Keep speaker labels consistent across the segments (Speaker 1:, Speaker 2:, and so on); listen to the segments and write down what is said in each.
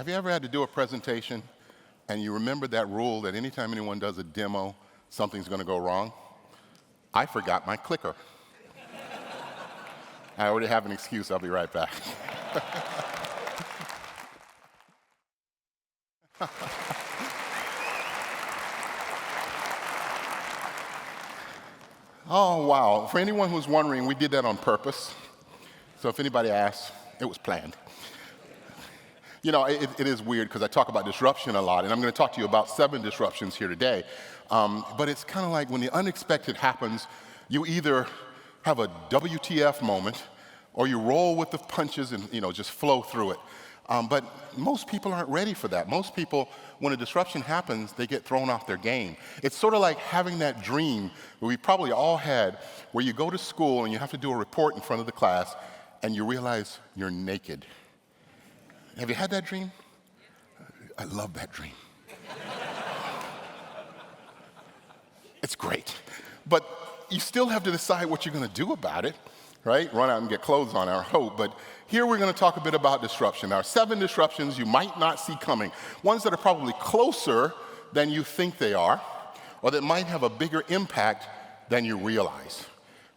Speaker 1: Have you ever had to do a presentation and you remember that rule that anytime anyone does a demo, something's going to go wrong? I forgot my clicker. I already have an excuse. I'll be right back. Oh, wow. For anyone who's wondering, we did that on purpose. So if anybody asks, it was planned. You know, it is weird because I talk about disruption a lot, and I'm going to talk to you about 7 disruptions here today. But it's kind of like when the unexpected happens, you either have a WTF moment or you roll with the punches and, just flow through it. But most people aren't ready for that. Most people, when a disruption happens, they get thrown off their game. It's sort of like having that dream that we probably all had where you go to school and you have to do a report in front of the class and you realize you're naked. Have you had that dream? I love that dream. It's great. But you still have to decide what you're going to do about it, right? Run out and get clothes on, I hope. But here we're going to talk a bit about disruption. There are 7 disruptions you might not see coming, ones that are probably closer than you think they are, or that might have a bigger impact than you realize.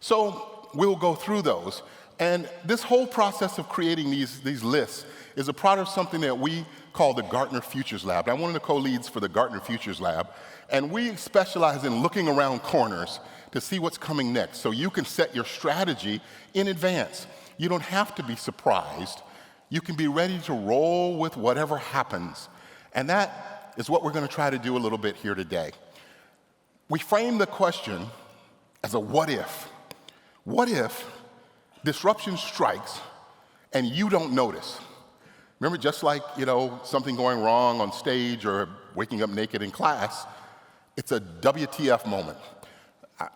Speaker 1: So we'll go through those. And this whole process of creating these lists is a part of something that we call the Gartner Futures Lab. I'm one of the co-leads for the Gartner Futures Lab, and we specialize in looking around corners to see what's coming next, so you can set your strategy in advance. You don't have to be surprised. You can be ready to roll with whatever happens. And that is what we're going to try to do a little bit here today. We frame the question as a what if. What if disruption strikes and you don't notice? Remember, just like, something going wrong on stage or waking up naked in class, it's a WTF moment.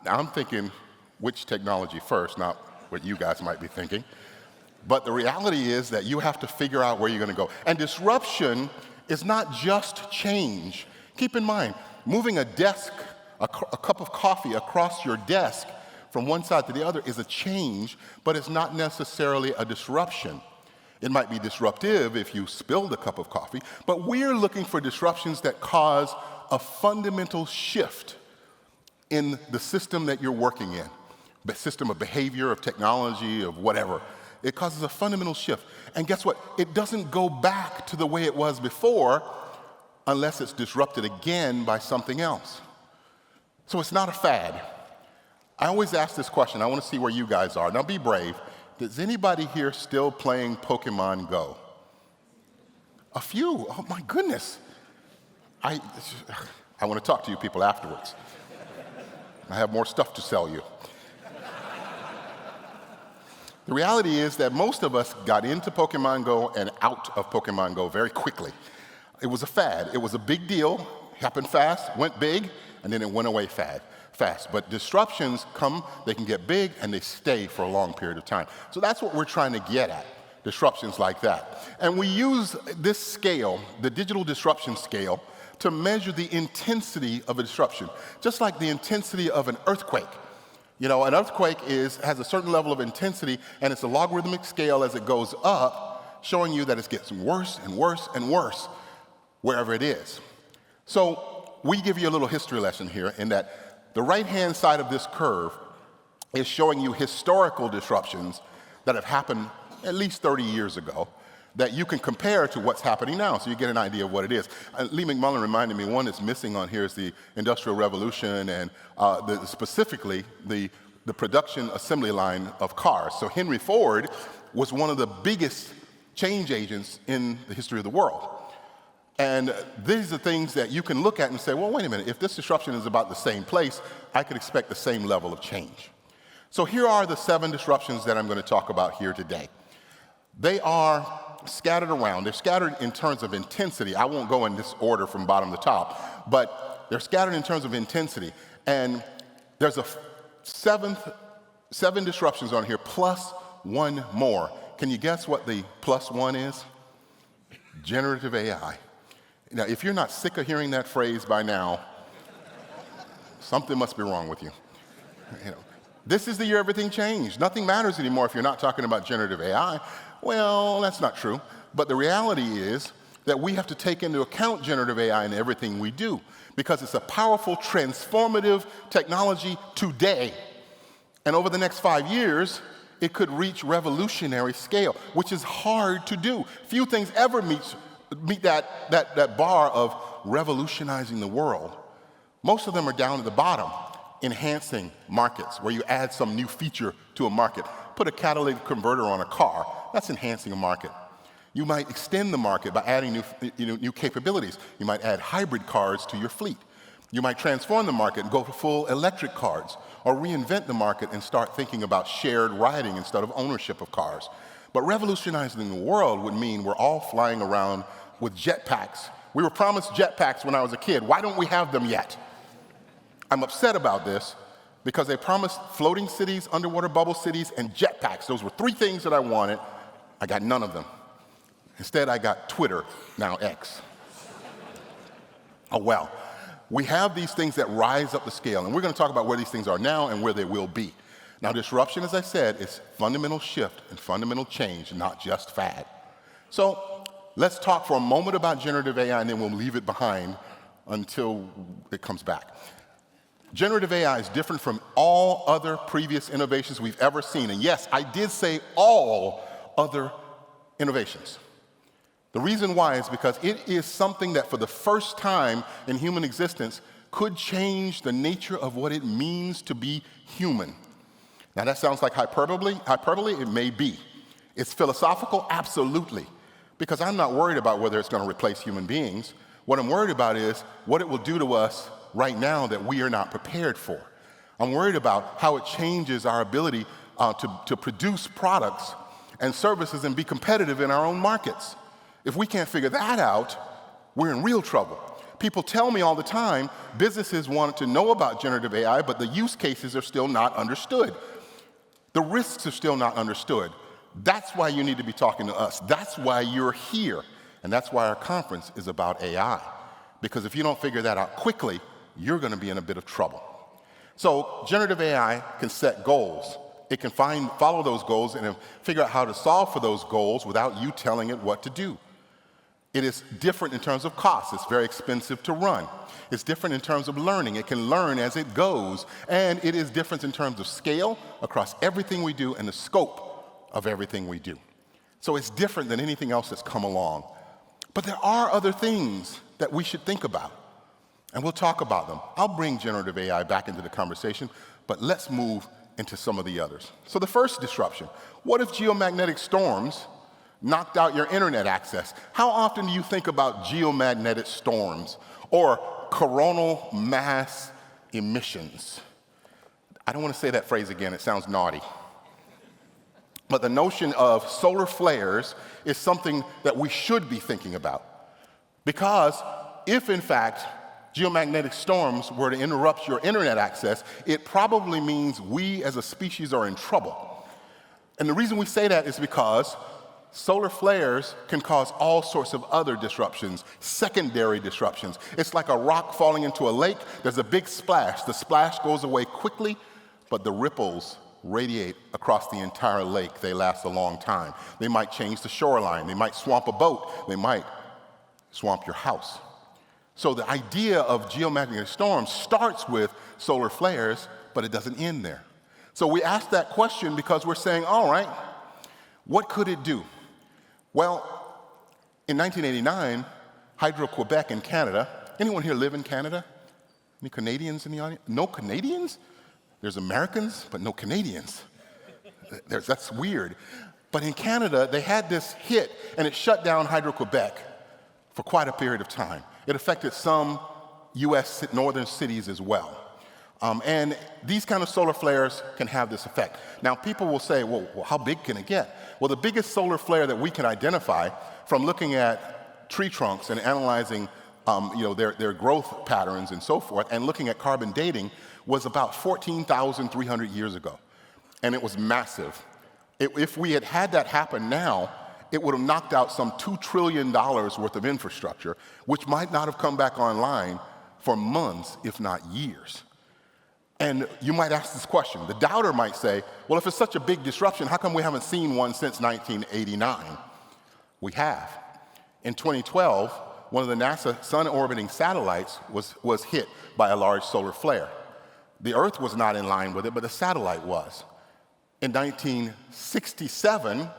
Speaker 1: Now, I'm thinking which technology first, not what you guys might be thinking. But the reality is that you have to figure out where you're going to go. And disruption is not just change. Keep in mind, moving a cup of coffee across your desk from one side to the other is a change, but it's not necessarily a disruption. It might be disruptive if you spilled a cup of coffee, but we're looking for disruptions that cause a fundamental shift in the system that you're working in, the system of behavior, of technology, of whatever. It causes a fundamental shift. And guess what? It doesn't go back to the way it was before unless it's disrupted again by something else. So it's not a fad. I always ask this question. I want to see where you guys are. Now be brave. Is anybody here still playing Pokemon Go? A few. Oh my goodness. I want to talk to you people afterwards. I have more stuff to sell you. The reality is that most of us got into Pokemon Go and out of Pokemon Go very quickly. It was a fad. It was a big deal, happened fast, went big, and then it went away fast. But disruptions come, they can get big, and they stay for a long period of time. So that's what we're trying to get at, disruptions like that. And we use this scale, the digital disruption scale, to measure the intensity of a disruption, just like the intensity of an earthquake. An earthquake has a certain level of intensity, and it's a logarithmic scale as it goes up, showing you that it gets worse and worse and worse wherever it is. So we give you a little history lesson here in that the right-hand side of this curve is showing you historical disruptions that have happened at least 30 years ago that you can compare to what's happening now, so you get an idea of what it is. Lee McMullen reminded me one that's missing on here is the Industrial Revolution and specifically the production assembly line of cars. So Henry Ford was one of the biggest change agents in the history of the world. And these are things that you can look at and say, well, wait a minute, if this disruption is about the same place, I could expect the same level of change. So here are the 7 disruptions that I'm going to talk about here today. They are scattered around. They're scattered in terms of intensity. I won't go in this order from bottom to top, but they're scattered in terms of intensity. And there's a 7 disruptions on here plus 1 more. Can you guess what the plus 1 is? Generative AI. Now, if you're not sick of hearing that phrase by now, something must be wrong with you. This is the year everything changed. Nothing matters anymore if you're not talking about generative AI. Well, that's not true. But the reality is that we have to take into account generative AI in everything we do, because it's a powerful, transformative technology today. And over the next 5 years, it could reach revolutionary scale, which is hard to do. Few things ever meet that bar of revolutionizing the world. Most of them are down at the bottom, enhancing markets, where you add some new feature to a market. Put a catalytic converter on a car, that's enhancing a market. You might extend the market by adding new capabilities. You might add hybrid cars to your fleet. You might transform the market and go for full electric cars, or reinvent the market and start thinking about shared riding instead of ownership of cars. But revolutionizing the world would mean we're all flying around with jetpacks. We were promised jetpacks when I was a kid. Why don't we have them yet? I'm upset about this because they promised floating cities, underwater bubble cities, and jetpacks. Those were 3 things that I wanted. I got none of them. Instead, I got Twitter, now X. Oh, well. We have these things that rise up the scale, and we're going to talk about where these things are now and where they will be. Now, disruption, as I said, is fundamental shift and fundamental change, not just fad. So let's talk for a moment about generative AI, and then we'll leave it behind until it comes back. Generative AI is different from all other previous innovations we've ever seen. And yes, I did say all other innovations. The reason why is because it is something that for the first time in human existence could change the nature of what it means to be human. Now that sounds like hyperbole. Hyperbole, it may be. It's philosophical, absolutely. Because I'm not worried about whether it's going to replace human beings. What I'm worried about is what it will do to us right now that we are not prepared for. I'm worried about how it changes our ability to produce products and services and be competitive in our own markets. If we can't figure that out, we're in real trouble. People tell me all the time, businesses want to know about generative AI, but the use cases are still not understood. The risks are still not understood. That's why you need to be talking to us. That's why you're here. And that's why our conference is about AI. Because if you don't figure that out quickly, you're going to be in a bit of trouble. So generative AI can set goals. It can follow those goals and figure out how to solve for those goals without you telling it what to do. It is different in terms of cost. It's very expensive to run. It's different in terms of learning. It can learn as it goes. And it is different in terms of scale across everything we do and the scope of everything we do. So it's different than anything else that's come along. But there are other things that we should think about. And we'll talk about them. I'll bring generative AI back into the conversation, but let's move into some of the others. So the first disruption, what if geomagnetic storms knocked out your internet access? How often do you think about geomagnetic storms or coronal mass emissions? I don't want to say that phrase again, it sounds naughty. But the notion of solar flares is something that we should be thinking about. Because if, in fact, geomagnetic storms were to interrupt your internet access, it probably means we as a species are in trouble. And the reason we say that is because solar flares can cause all sorts of other disruptions, secondary disruptions. It's like a rock falling into a lake. There's a big splash. The splash goes away quickly, but the ripples radiate across the entire lake. They last a long time. They might change the shoreline. They might swamp a boat. They might swamp your house. So the idea of geomagnetic storms starts with solar flares, but it doesn't end there. So we asked that question because we're saying, all right, what could it do? Well, in 1989, Hydro-Quebec in Canada, anyone here live in Canada? Any Canadians in the audience? No Canadians? There's Americans, but no Canadians. That's weird. But in Canada, they had this hit, and it shut down Hydro-Quebec for quite a period of time. It affected some U.S. northern cities as well. And these kind of solar flares can have this effect. Now, people will say, well, how big can it get? Well, the biggest solar flare that we can identify from looking at tree trunks and analyzing their growth patterns and so forth, and looking at carbon dating, was about 14,300 years ago. And it was massive. If we had had that happen now, it would have knocked out some $2 trillion worth of infrastructure, which might not have come back online for months, if not years. And you might ask this question. The doubter might say, well, if it's such a big disruption, how come we haven't seen one since 1989? We have. In 2012, one of the NASA sun-orbiting satellites was hit by a large solar flare. The Earth was not in line with it, but the satellite was. In 1967,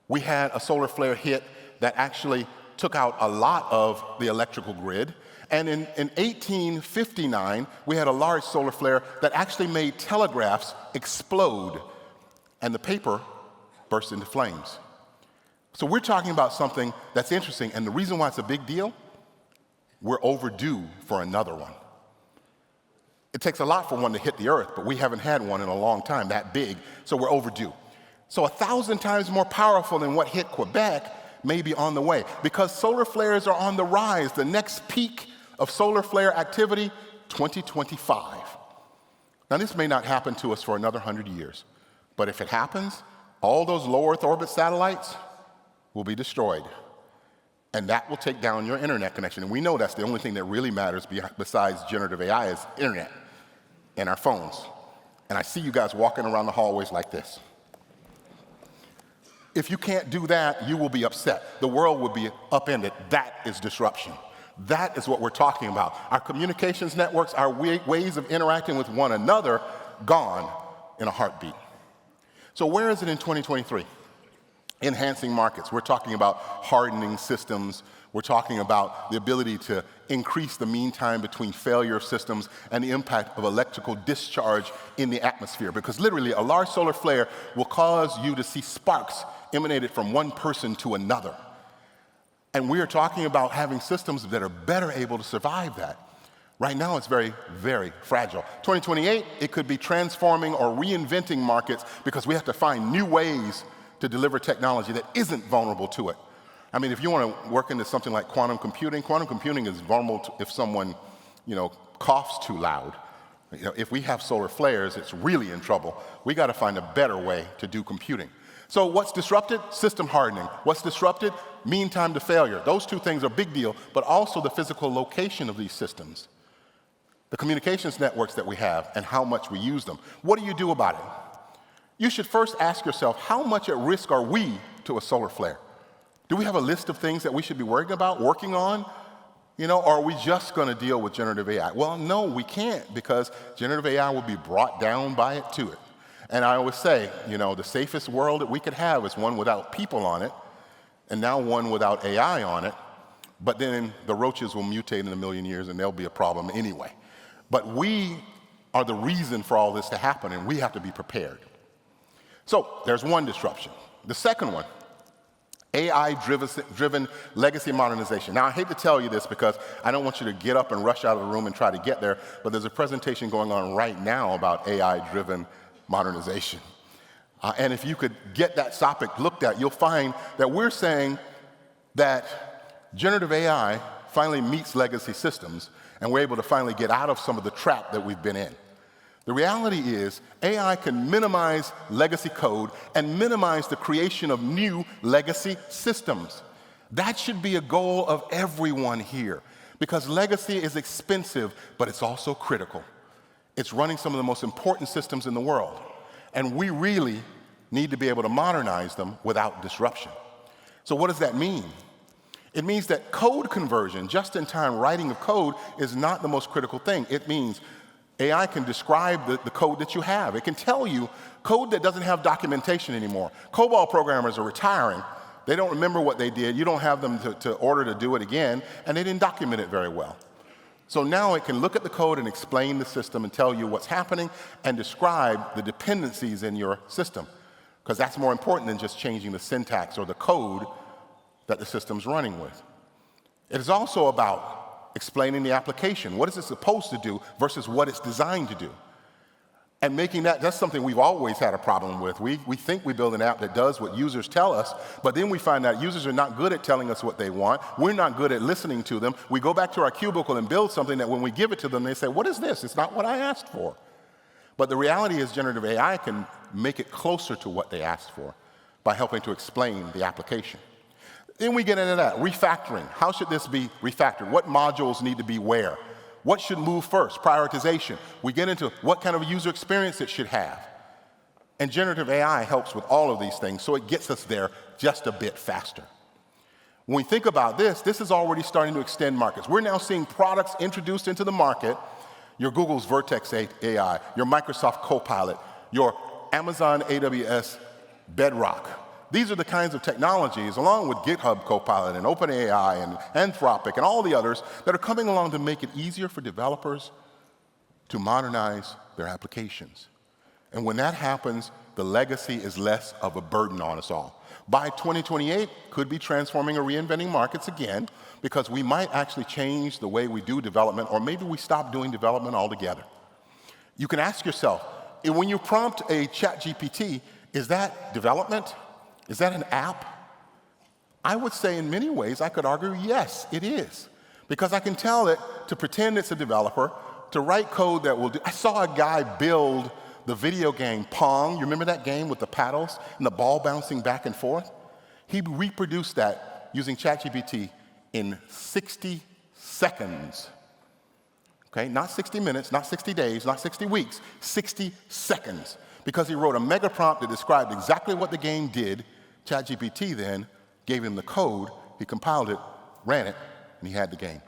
Speaker 1: we had a solar flare hit that actually took out a lot of the electrical grid. And in 1859, we had a large solar flare that actually made telegraphs explode, and the paper burst into flames. So we're talking about something that's interesting, and the reason why it's a big deal, we're overdue for another one. It takes a lot for one to hit the Earth, but we haven't had one in a long time that big, so we're overdue. So 1,000 times more powerful than what hit Quebec may be on the way, because solar flares are on the rise. The next peak of solar flare activity, 2025. Now, this may not happen to us for another 100 years, but if it happens, all those low Earth orbit satellites will be destroyed. And that will take down your internet connection. And we know that's the only thing that really matters besides generative AI is internet and our phones. And I see you guys walking around the hallways like this. If you can't do that, you will be upset. The world will be upended. That is disruption. That is what we're talking about. Our communications networks, our ways of interacting with one another, gone in a heartbeat. So where is it in 2023? Enhancing markets. We're talking about hardening systems. We're talking about the ability to increase the mean time between failure of systems and the impact of electrical discharge in the atmosphere. Because literally, a large solar flare will cause you to see sparks emanated from one person to another. And we are talking about having systems that are better able to survive that. Right now, it's very, very fragile. 2028, it could be transforming or reinventing markets because we have to find new ways to deliver technology that isn't vulnerable to it. I mean, if you want to work into something like quantum computing is vulnerable to if someone, coughs too loud. If we have solar flares, it's really in trouble. We got to find a better way to do computing. So what's disrupted? System hardening. What's disrupted? Mean time to failure. Those two things are a big deal, but also the physical location of these systems, the communications networks that we have, and how much we use them. What do you do about it? You should first ask yourself, how much at risk are we to a solar flare? Do we have a list of things that we should be worrying about, working on? Or are we just going to deal with generative AI? Well, no, we can't, because generative AI will be brought down by it to it. And I always say, the safest world that we could have is one without people on it, and now one without AI on it. But then the roaches will mutate in a million years, and there'll be a problem anyway. But we are the reason for all this to happen, and we have to be prepared. So there's one disruption. The second one, AI-driven legacy modernization. Now, I hate to tell you this because I don't want you to get up and rush out of the room and try to get there, but there's a presentation going on right now about AI-driven modernization. And if you could get that topic looked at, you'll find that we're saying that generative AI finally meets legacy systems, and we're able to finally get out of some of the trap that we've been in. The reality is AI can minimize legacy code and minimize the creation of new legacy systems. That should be a goal of everyone here, because legacy is expensive, but it's also critical. It's running some of the most important systems in the world, and we really need to be able to modernize them without disruption. So what does that mean? It means that code conversion, just-in-time writing of code, is not the most critical thing. It means AI can describe the code that you have. It can tell you code that doesn't have documentation anymore. COBOL programmers are retiring. They don't remember what they did. You don't have them to order to do it again, and they didn't document it very well. So now it can look at the code and explain the system and tell you what's happening and describe the dependencies in your system, because that's more important than just changing the syntax or the code that the system's running with. It is also about explaining the application. What is it supposed to do versus what it's designed to do? And making that's something we've always had a problem with. We think we build an app that does what users tell us, but then we find out users are not good at telling us what they want. We're not good at listening to them. We go back to our cubicle and build something that when we give it to them, they say, what is this? It's not what I asked for. But the reality is generative AI can make it closer to what they asked for by helping to explain the application. Then we get into that, refactoring. How should this be refactored? What modules need to be where? What should move first? Prioritization. We get into what kind of user experience it should have. And generative AI helps with all of these things, so it gets us there just a bit faster. When we think about this, this is already starting to extend markets. We're now seeing products introduced into the market, your Google's Vertex AI, your Microsoft Copilot, your Amazon AWS Bedrock. These are the kinds of technologies, along with GitHub Copilot and OpenAI and Anthropic and all the others, that are coming along to make it easier for developers to modernize their applications. And when that happens, the legacy is less of a burden on us all. By 2028, could be transforming or reinventing markets again, because we might actually change the way we do development, or maybe we stop doing development altogether. You can ask yourself, when you prompt a ChatGPT, is that development? Is that an app? I would say in many ways, I could argue, yes, it is. Because I can tell it to pretend it's a developer, to write code that will do. I saw a guy build the video game Pong. You remember that game with the paddles and the ball bouncing back and forth? He reproduced that using ChatGPT in 60 seconds. Okay, not 60 minutes, not 60 days, not 60 weeks, 60 seconds. Because he wrote a mega prompt that described exactly what the game did. ChatGPT then gave him the code, he compiled it, ran it, and he had the game.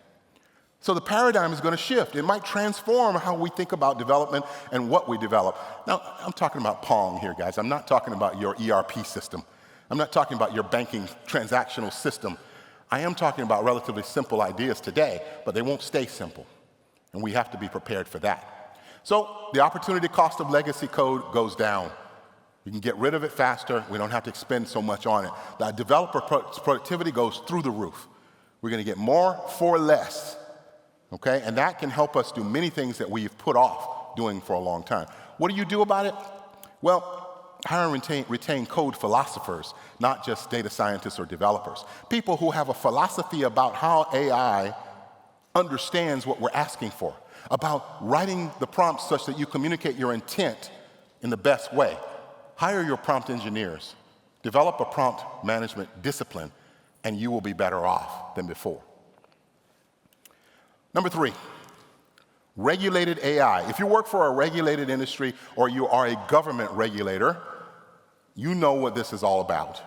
Speaker 1: So the paradigm is going to shift. It might transform how we think about development and what we develop. Now, I'm talking about Pong here, guys. I'm not talking about your ERP system. I'm not talking about your banking transactional system. I am talking about relatively simple ideas today, but they won't stay simple. And we have to be prepared for that. So the opportunity cost of legacy code goes down. You can get rid of it faster. We don't have to expend so much on it. The developer productivity goes through the roof. We're going to get more for less. Okay, and that can help us do many things that we've put off doing for a long time. What do you do about it? Well, hire and retain code philosophers, not just data scientists or developers. People who have a philosophy about how AI understands what we're asking for, about writing the prompts such that you communicate your intent in the best way. Hire your prompt engineers, develop a prompt management discipline, and you will be better off than before. Number 3, regulated AI. If you work for a regulated industry or you are a government regulator, you know what this is all about.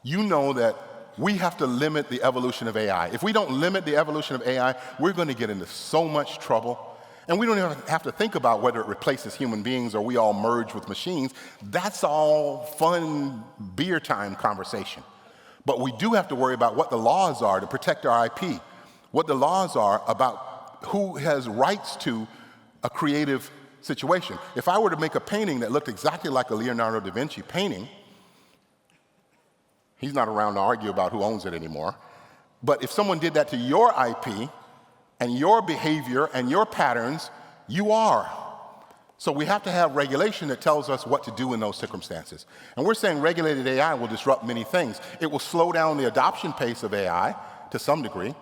Speaker 1: You know that we have to limit the evolution of AI. If we don't limit the evolution of AI, we're going to get into so much trouble. And we don't even have to think about whether it replaces human beings or we all merge with machines. That's all fun beer time conversation. But we do have to worry about what the laws are to protect our IP, what the laws are about who has rights to a creative situation. If I were to make a painting that looked exactly like a Leonardo da Vinci painting, he's not around to argue about who owns it anymore, but if someone did that to your IP and your behavior and your patterns, you are. So we have to have regulation that tells us what to do in those circumstances. And we're saying regulated AI will disrupt many things. It will slow down the adoption pace of AI to some degree.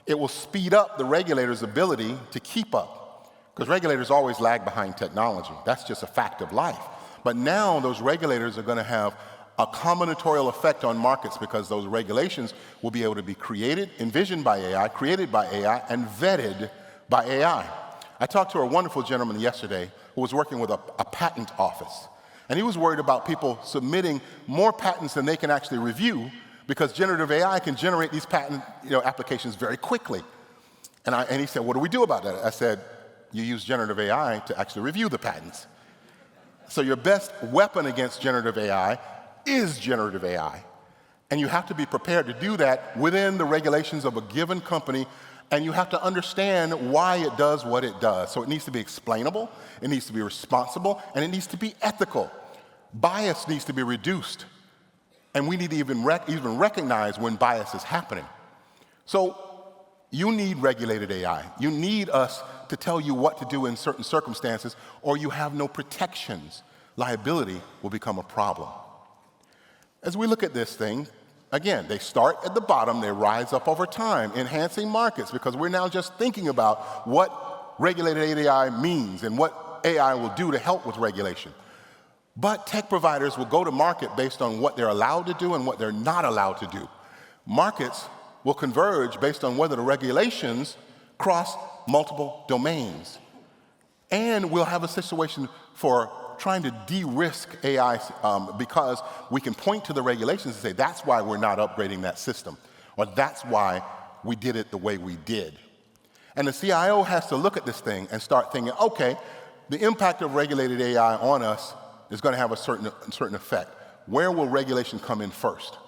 Speaker 1: It will speed up the regulator's ability to keep up, because regulators always lag behind technology. That's just a fact of life. But now those regulators are going to have a combinatorial effect on markets, because those regulations will be able to be created, envisioned by AI, created by AI, and vetted by AI. I talked to a wonderful gentleman yesterday who was working with a patent office. And he was worried about people submitting more patents than they can actually review, because generative AI can generate these patent applications very quickly. And he said, what do we do about that? I said, you use generative AI to actually review the patents. So your best weapon against generative AI is generative AI. And you have to be prepared to do that within the regulations of a given company, and you have to understand why it does what it does. So it needs to be explainable, it needs to be responsible, and it needs to be ethical. Bias needs to be reduced. And we need to even recognize when bias is happening. So you need regulated AI. You need us to tell you what to do in certain circumstances, or you have no protections. Liability will become a problem. As we look at this thing, again, they start at the bottom, they rise up over time, enhancing markets, because we're now just thinking about what regulated AI means and what AI will do to help with regulation. But tech providers will go to market based on what they're allowed to do and what they're not allowed to do. Markets will converge based on whether the regulations cross multiple domains. And we'll have a situation for trying to de-risk AI because we can point to the regulations and say, that's why we're not upgrading that system. or that's why we did it the way we did. And the CIO has to look at this thing and start thinking, okay, the impact of regulated AI on us is going to have a certain effect. Where will regulation come in first?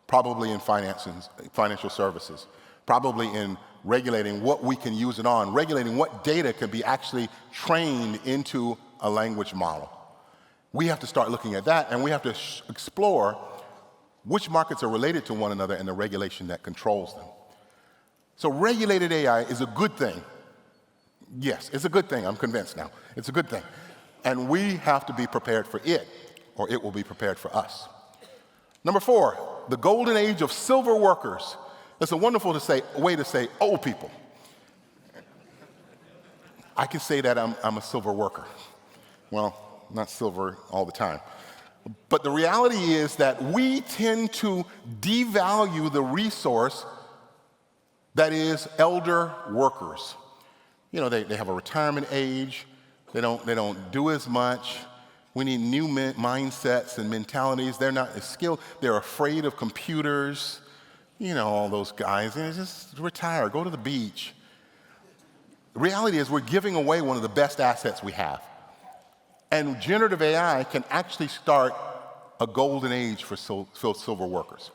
Speaker 1: Probably in financial services, probably in regulating what we can use it on, regulating what data can be actually trained into a language model. We have to start looking at that, and we have to explore which markets are related to one another and the regulation that controls them. So regulated AI is a good thing. Yes, it's a good thing. I'm convinced now. It's a good thing. And we have to be prepared for it, or it will be prepared for us. Number 4, the golden age of silver workers. That's a wonderful way to say old people. I can say that I'm a silver worker. Well, not silver all the time. But the reality is that we tend to devalue the resource that is elder workers. You know, they have a retirement age. They don't do as much. We need new mindsets and mentalities. They're not as skilled. They're afraid of computers. You know, all those guys. And just retire, go to the beach. The reality is we're giving away one of the best assets we have. And generative AI can actually start a golden age for silver workers.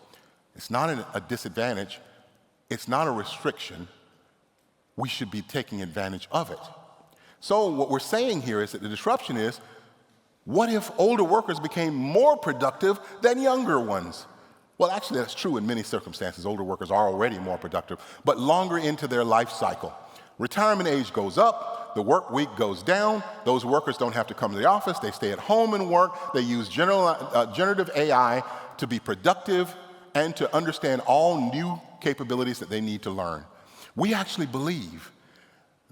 Speaker 1: It's not a disadvantage. It's not a restriction. We should be taking advantage of it. So what we're saying here is that the disruption is, what if older workers became more productive than younger ones? Well, actually, that's true in many circumstances. Older workers are already more productive, but longer into their life cycle. Retirement age goes up, the work week goes down, those workers don't have to come to the office, they stay at home and work, they use generative AI to be productive and to understand all new capabilities that they need to learn. We actually believe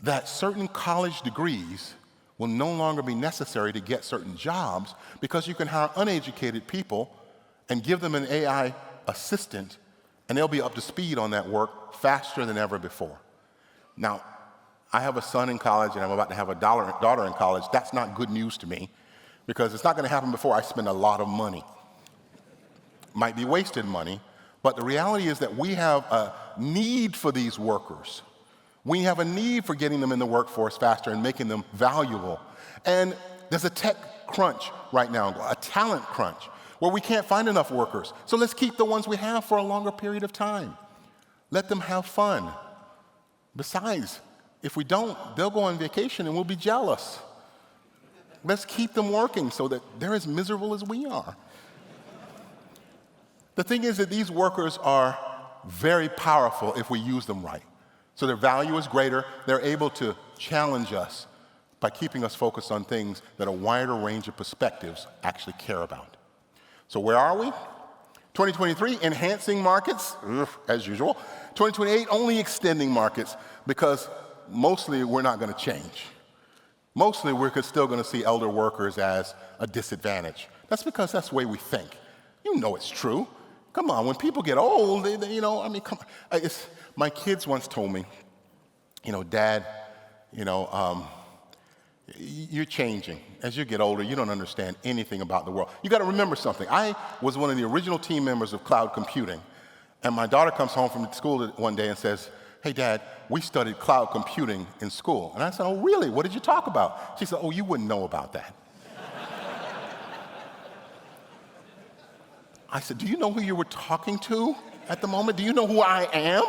Speaker 1: that certain college degrees will no longer be necessary to get certain jobs because you can hire uneducated people and give them an AI assistant, and they'll be up to speed on that work faster than ever before. Now, I have a son in college, and I'm about to have a daughter in college. That's not good news to me because it's not going to happen before I spend a lot of money. Might be wasted money, but the reality is that we have a need for these workers. We have a need for getting them in the workforce faster and making them valuable. And there's a tech crunch right now, a talent crunch, where we can't find enough workers. So let's keep the ones we have for a longer period of time. Let them have fun. Besides, if we don't, they'll go on vacation and we'll be jealous. Let's keep them working so that they're as miserable as we are. The thing is that these workers are very powerful if we use them right. So their value is greater. They're able to challenge us by keeping us focused on things that a wider range of perspectives actually care about. So where are we? 2023, enhancing markets, as usual. 2028, only extending markets, because mostly we're not going to change. Mostly we're still going to see elder workers as a disadvantage. That's because that's the way we think. You know it's true. Come on, when people get old, come on. My kids once told me, Dad, you're changing. As you get older, you don't understand anything about the world. You got to remember something. I was one of the original team members of cloud computing, and my daughter comes home from school one day and says, "Hey, Dad, we studied cloud computing in school." And I said, "Oh, really? What did you talk about?" She said, "Oh, you wouldn't know about that." I said, "Do you know who you were talking to at the moment? Do you know who I am?"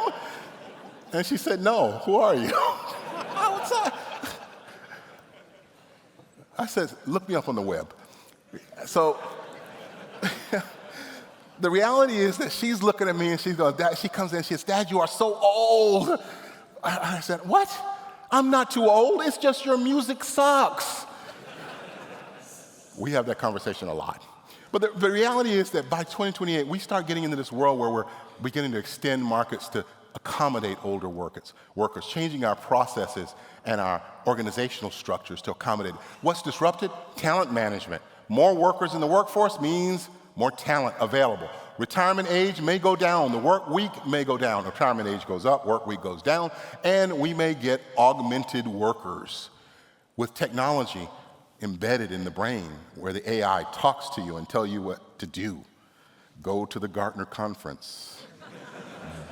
Speaker 1: And she said, "No, who are you?" What's that? I said, "Look me up on the web." So the reality is that she's looking at me and she's going, she comes in and she says, "Dad, you are so old." I said, "What? I'm not too old. It's just your music sucks." We have that conversation a lot. But the reality is that by 2028, we start getting into this world where we're beginning to extend markets to accommodate older workers, changing our processes and our organizational structures to accommodate it. What's disrupted? Talent management. More workers in the workforce means more talent available. Retirement age may go down. The work week may go down. Retirement age goes up, work week goes down, and we may get augmented workers with technology embedded in the brain where the AI talks to you and tell you what to do. Go to the Gartner conference.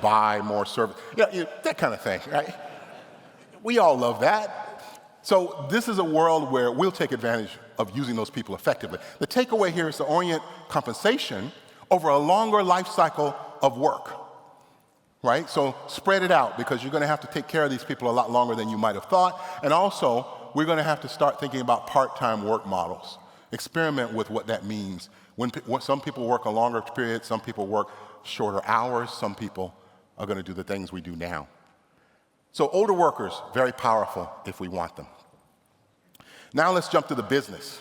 Speaker 1: buy more service, that kind of thing, right? We all love that. So this is a world where we'll take advantage of using those people effectively. The takeaway here is to orient compensation over a longer life cycle of work, right? So spread it out, because you're going to have to take care of these people a lot longer than you might have thought. And also, we're going to have to start thinking about part-time work models. Experiment with what that means. When some people work a longer period, some people work shorter hours, some people are going to do the things we do now. So older workers, very powerful if we want them. Now let's jump to the business,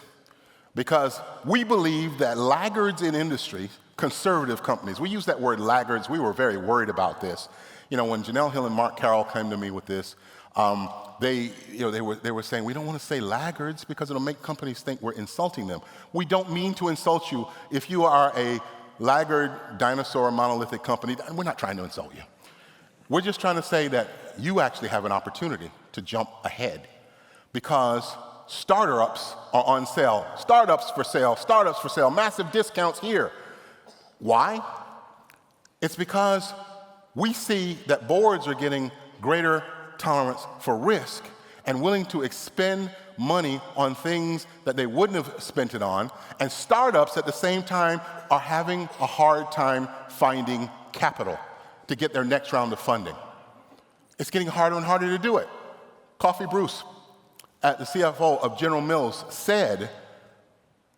Speaker 1: because we believe that laggards in industry, conservative companies, we use that word laggards, we were very worried about this. When Janelle Hill and Mark Carroll came to me with this, they were saying, we don't want to say laggards because it'll make companies think we're insulting them. We don't mean to insult you. If you are a laggard, dinosaur, monolithic company, we're not trying to insult you. We're just trying to say that you actually have an opportunity to jump ahead, because startups are on sale. Startups for sale, massive discounts here. Why? It's because we see that boards are getting greater tolerance for risk and willing to expend money on things that they wouldn't have spent it on, and startups at the same time are having a hard time finding capital to get their next round of funding. It's getting harder and harder to do it. Coffee Bruce, the CFO of General Mills, said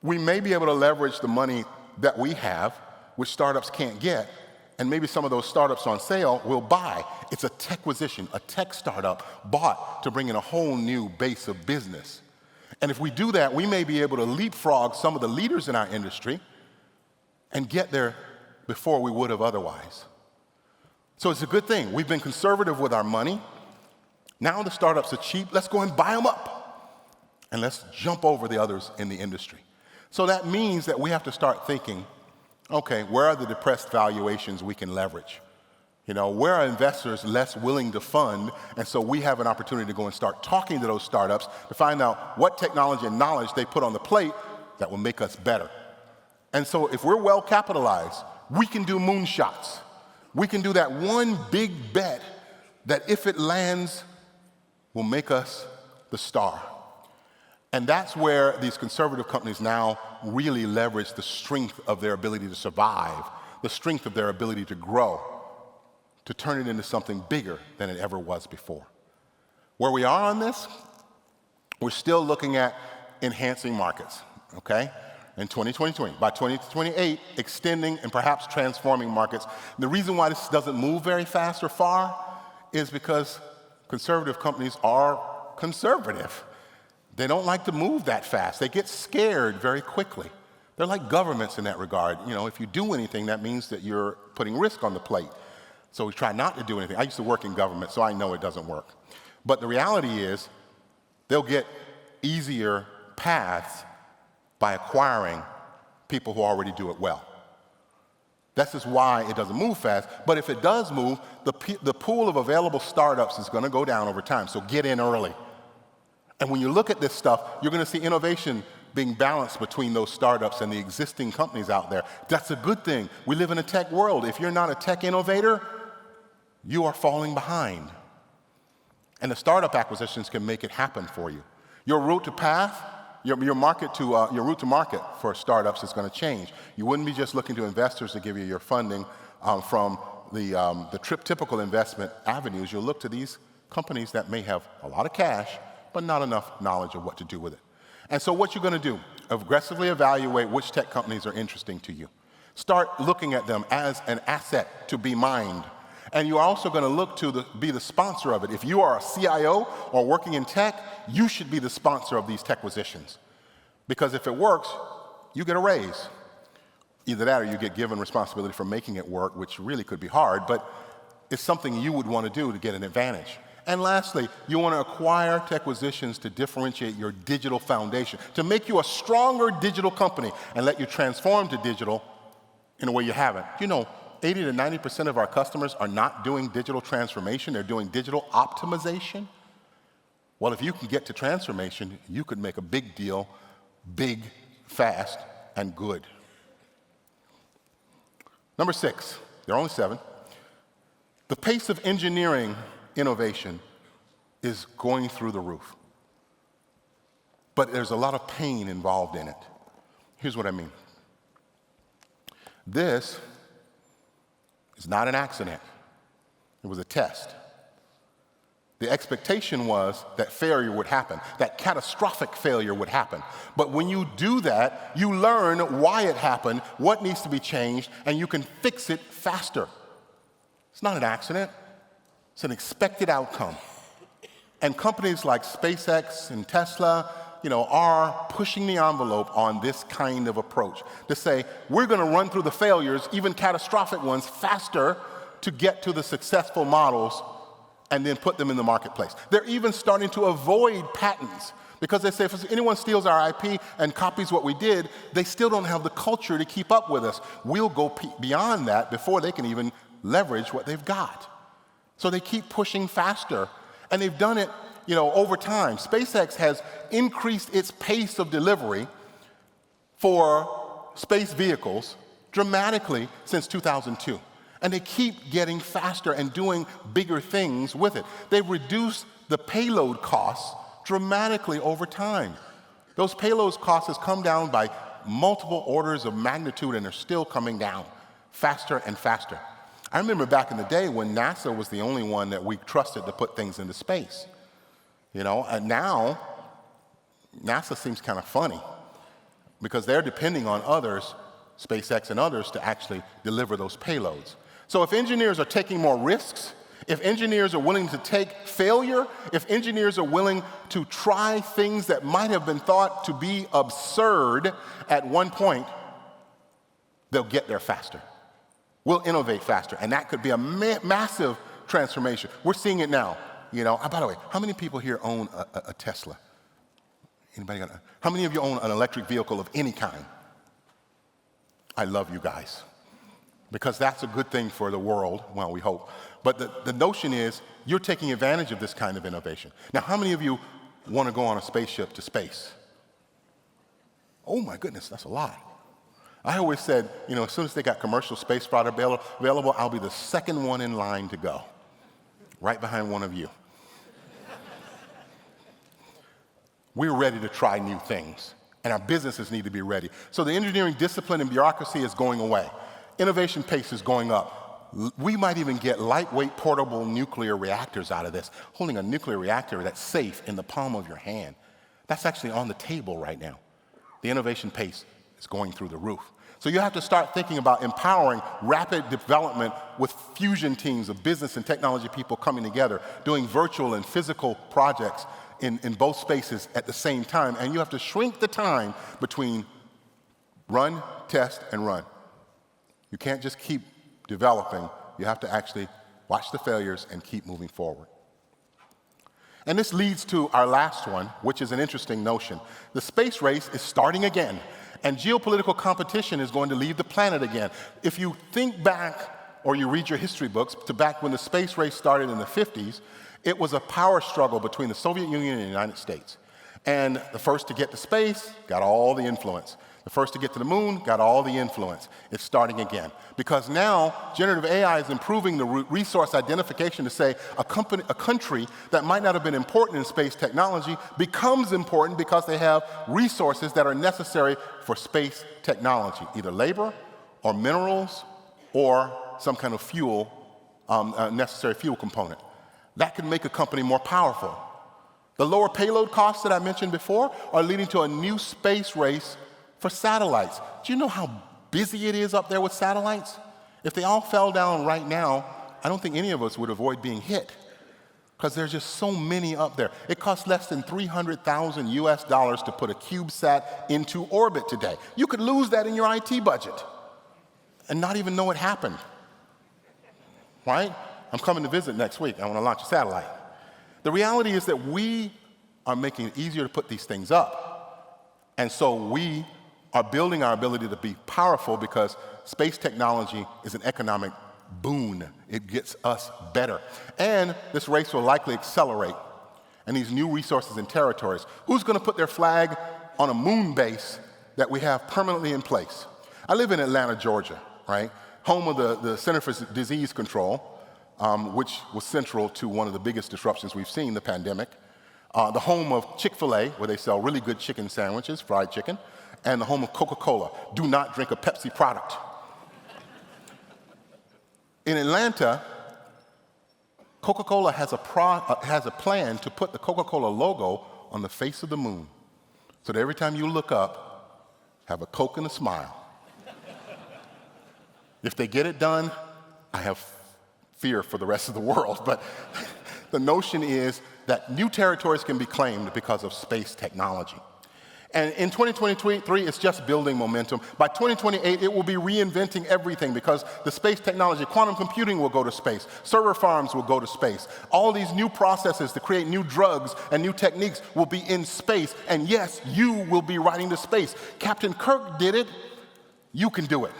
Speaker 1: we may be able to leverage the money that we have, which startups can't get, and maybe some of those startups on sale will buy. It's a techquisition, a tech startup bought to bring in a whole new base of business. And if we do that, we may be able to leapfrog some of the leaders in our industry and get there before we would have otherwise. So it's a good thing. We've been conservative with our money. Now the startups are cheap. Let's go and buy them up. And let's jump over the others in the industry. So that means that we have to start thinking, okay, where are the depressed valuations we can leverage? Where are investors less willing to fund? And so we have an opportunity to go and start talking to those startups to find out what technology and knowledge they put on the plate that will make us better. And so if we're well capitalized, we can do moonshots. We can do that one big bet that, if it lands, will make us the star. And that's where these conservative companies now really leverage the strength of their ability to survive, the strength of their ability to grow, to turn it into something bigger than it ever was before. Where we are on this, we're still looking at enhancing markets, okay? In 2020, by 2028, extending and perhaps transforming markets. And the reason why this doesn't move very fast or far is because conservative companies are conservative. They don't like to move that fast. They get scared very quickly. They're like governments in that regard. If you do anything, that means that you're putting risk on the plate. So we try not to do anything. I used to work in government, so I know it doesn't work. But the reality is, they'll get easier paths by acquiring people who already do it well. This is why it doesn't move fast. But if it does move, the pool of available startups is going to go down over time. So get in early. And when you look at this stuff, you're going to see innovation being balanced between those startups and the existing companies out there. That's a good thing. We live in a tech world. If you're not a tech innovator, you are falling behind. And the startup acquisitions can make it happen for you. Your route to path, your route to market for startups is going to change. You wouldn't be just looking to investors to give you your funding from the typical investment avenues. You'll look to these companies that may have a lot of cash, but not enough knowledge of what to do with it. And so what you're going to do, aggressively evaluate which tech companies are interesting to you. Start looking at them as an asset to be mined. And you're also going to look to be the sponsor of it. If you are a CIO or working in tech, you should be the sponsor of these techquisitions. Because if it works, you get a raise. Either that or you get given responsibility for making it work, which really could be hard, but it's something you would want to do to get an advantage. And lastly, you want to acquire techquisitions to differentiate your digital foundation, to make you a stronger digital company and let you transform to digital in a way you haven't. 80 to 90% of our customers are not doing digital transformation, they're doing digital optimization. Well, if you can get to transformation, you could make a big deal, big, fast, and good. Number 6, there are only 7. The pace of engineering innovation is going through the roof. But there's a lot of pain involved in it. Here's what I mean. This is not an accident. It was a test. The expectation was that failure would happen, that catastrophic failure would happen. But when you do that, you learn why it happened, what needs to be changed, and you can fix it faster. It's not an accident. It's an expected outcome. And companies like SpaceX and Tesla, are pushing the envelope on this kind of approach to say, we're going to run through the failures, even catastrophic ones, faster to get to the successful models and then put them in the marketplace. They're even starting to avoid patents because they say if anyone steals our IP and copies what we did, they still don't have the culture to keep up with us. We'll go beyond that before they can even leverage what they've got. So they keep pushing faster, and they've done it over time. SpaceX has increased its pace of delivery for space vehicles dramatically since 2002. And they keep getting faster and doing bigger things with it. They've reduced the payload costs dramatically over time. Those payload costs have come down by multiple orders of magnitude, and they're still coming down faster and faster. I remember back in the day when NASA was the only one that we trusted to put things into space. And now NASA seems kind of funny because they're depending on others, SpaceX and others, to actually deliver those payloads. So if engineers are taking more risks, if engineers are willing to take failure, if engineers are willing to try things that might have been thought to be absurd at one point, they'll get there faster. We'll innovate faster, and that could be a massive transformation. We're seeing it now. By the way, how many people here own a Tesla? Anybody got? How many of you own an electric vehicle of any kind? I love you guys, because that's a good thing for the world. Well, we hope. But the notion is you're taking advantage of this kind of innovation. Now, how many of you want to go on a spaceship to space? Oh my goodness, that's a lot. I always said, as soon as they got commercial spaceflight available, I'll be the second one in line to go, right behind one of you. We're ready to try new things, and our businesses need to be ready. So the engineering discipline and bureaucracy is going away. Innovation pace is going up. We might even get lightweight portable nuclear reactors out of this. Holding a nuclear reactor that's safe in the palm of your hand. That's actually on the table right now. The innovation pace is going through the roof. So you have to start thinking about empowering rapid development with fusion teams of business and technology people coming together, doing virtual and physical projects in both spaces at the same time. And you have to shrink the time between run, test, and run. You can't just keep developing. You have to actually watch the failures and keep moving forward. And this leads to our last one, which is an interesting notion. The space race is starting again, and geopolitical competition is going to leave the planet again. If you think back, or you read your history books, to back when the space race started in the 50s, it was a power struggle between the Soviet Union and the United States. And the first to get to space got all the influence. The first to get to the moon got all the influence. It's starting again. Because now, generative AI is improving the resource identification to say a country that might not have been important in space technology becomes important because they have resources that are necessary for space technology, either labor or minerals or some kind of fuel, necessary fuel component. That can make a company more powerful. The lower payload costs that I mentioned before are leading to a new space race for satellites. Do you know how busy it is up there with satellites? If they all fell down right now, I don't think any of us would avoid being hit because there's just so many up there. It costs less than $300,000 US to put a CubeSat into orbit today. You could lose that in your IT budget and not even know it happened, right? I'm coming to visit next week. I want to launch a satellite. The reality is that we are making it easier to put these things up. And so we are building our ability to be powerful because space technology is an economic boon. It gets us better. And this race will likely accelerate. And these new resources and territories, who's going to put their flag on a moon base that we have permanently in place? I live in Atlanta, Georgia, right? Home of the Center for Disease Control. which was central to one of the biggest disruptions we've seen, the pandemic. The home of Chick-fil-A, where they sell really good chicken sandwiches, fried chicken, and the home of Coca-Cola. Do not drink a Pepsi product. In Atlanta, Coca-Cola has a plan to put the Coca-Cola logo on the face of the moon, so that every time you look up, have a Coke and a smile. If they get it done, I have fear for the rest of the world, but the notion is that new territories can be claimed because of space technology. And in 2023, it's just building momentum. By 2028, it will be reinventing everything because the space technology, quantum computing will go to space, server farms will go to space. All these new processes to create new drugs and new techniques will be in space. And yes, you will be riding to space. Captain Kirk did it. You can do it.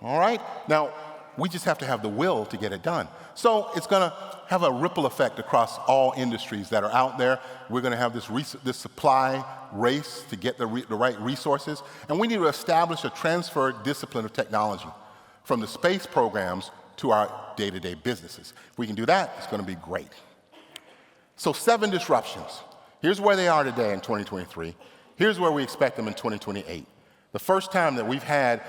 Speaker 1: All right? Now, we just have to have the will to get it done. So it's going to have a ripple effect across all industries that are out there. We're going to have this supply race to get the right resources. And we need to establish a transfer discipline of technology from the space programs to our day-to-day businesses. If we can do that, it's going to be great. So 7 disruptions. Here's where they are today in 2023. Here's where we expect them in 2028. The first time that we've had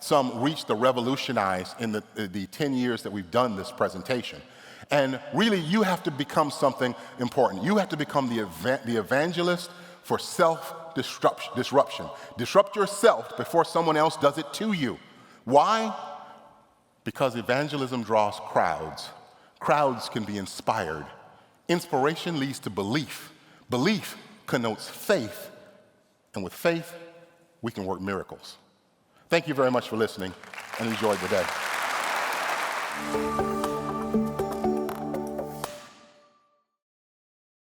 Speaker 1: some reach the revolutionize in the 10 years that we've done this presentation. And really, you have to become something important. You have to become the evangelist for self-disruption. Disrupt yourself before someone else does it to you. Why? Because evangelism draws crowds. Crowds can be inspired. Inspiration leads to belief. Belief connotes faith. And with faith, we can work miracles. Thank you very much for listening, and enjoy the day.